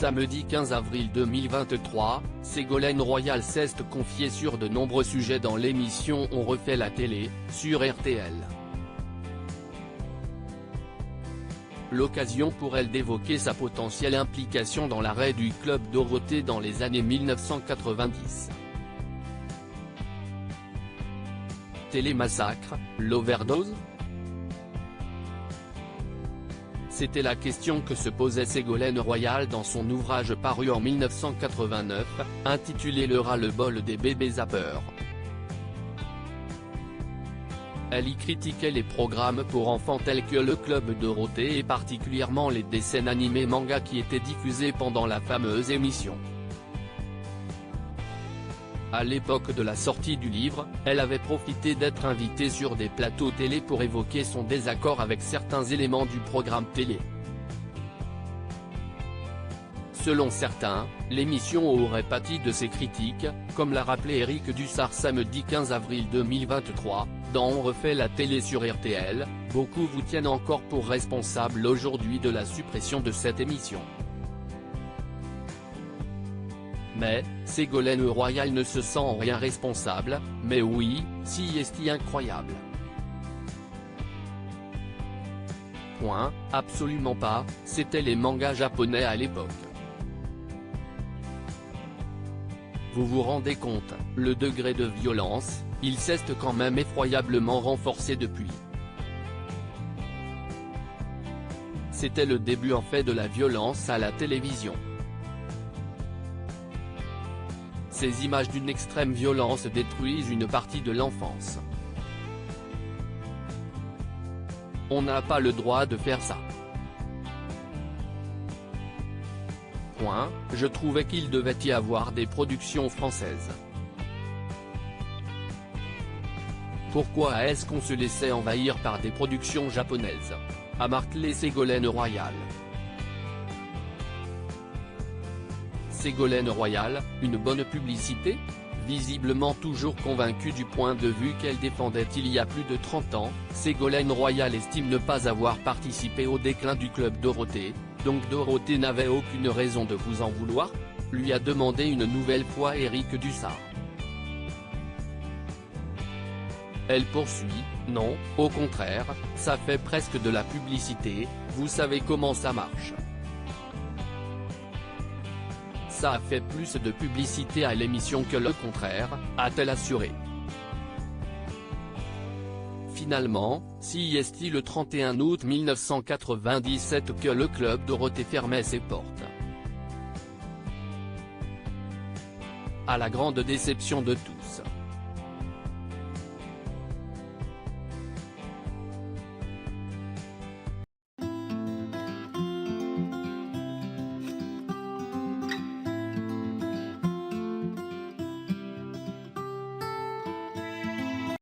Samedi 15 avril 2023, Ségolène Royal s'est confiée sur de nombreux sujets dans l'émission On refait la télé, sur RTL. L'occasion pour elle d'évoquer sa potentielle implication dans l'arrêt du Club Dorothée dans les années 1990. Télémassacre, l'overdose ? C'était la question que se posait Ségolène Royal dans son ouvrage paru en 1989, intitulé Le ras-le-bol des bébés zappeurs. Elle y critiquait les programmes pour enfants tels que le Club Dorothée et particulièrement les dessins animés manga qui étaient diffusés pendant la fameuse émission. À l'époque de la sortie du livre, elle avait profité d'être invitée sur des plateaux télé pour évoquer son désaccord avec certains éléments du programme télé. Selon certains, l'émission aurait pâti de ces critiques, comme l'a rappelé Éric Dussart samedi 15 avril 2023, dans On refait la télé sur RTL, beaucoup vous tiennent encore pour responsable aujourd'hui de la suppression de cette émission. Mais, Ségolène Royal ne se sent en rien responsable, mais oui, si est-il incroyable. Point, absolument pas, c'était les mangas japonais à l'époque. Vous vous rendez compte, le degré de violence, il s'est quand même effroyablement renforcé depuis. C'était le début en fait de la violence à la télévision. Ces images d'une extrême violence détruisent une partie de l'enfance. On n'a pas le droit de faire ça. Point, je trouvais qu'il devait y avoir des productions françaises. Pourquoi est-ce qu'on se laissait envahir par des productions japonaises ? A martelé Ségolène Royal. Ségolène Royal, une bonne publicité ? Visiblement toujours convaincue du point de vue qu'elle défendait il y a plus de 30 ans, Ségolène Royal estime ne pas avoir participé au déclin du Club Dorothée, donc Dorothée n'avait aucune raison de vous en vouloir ? Lui a demandé une nouvelle fois Éric Dussart. Elle poursuit, non, au contraire, ça fait presque de la publicité, vous savez comment ça marche. Ça a fait plus de publicité à l'émission que le contraire, a-t-elle assuré. Finalement, si est-il le 31 août 1997 que le Club Dorothée fermait ses portes. À la grande déception de tous.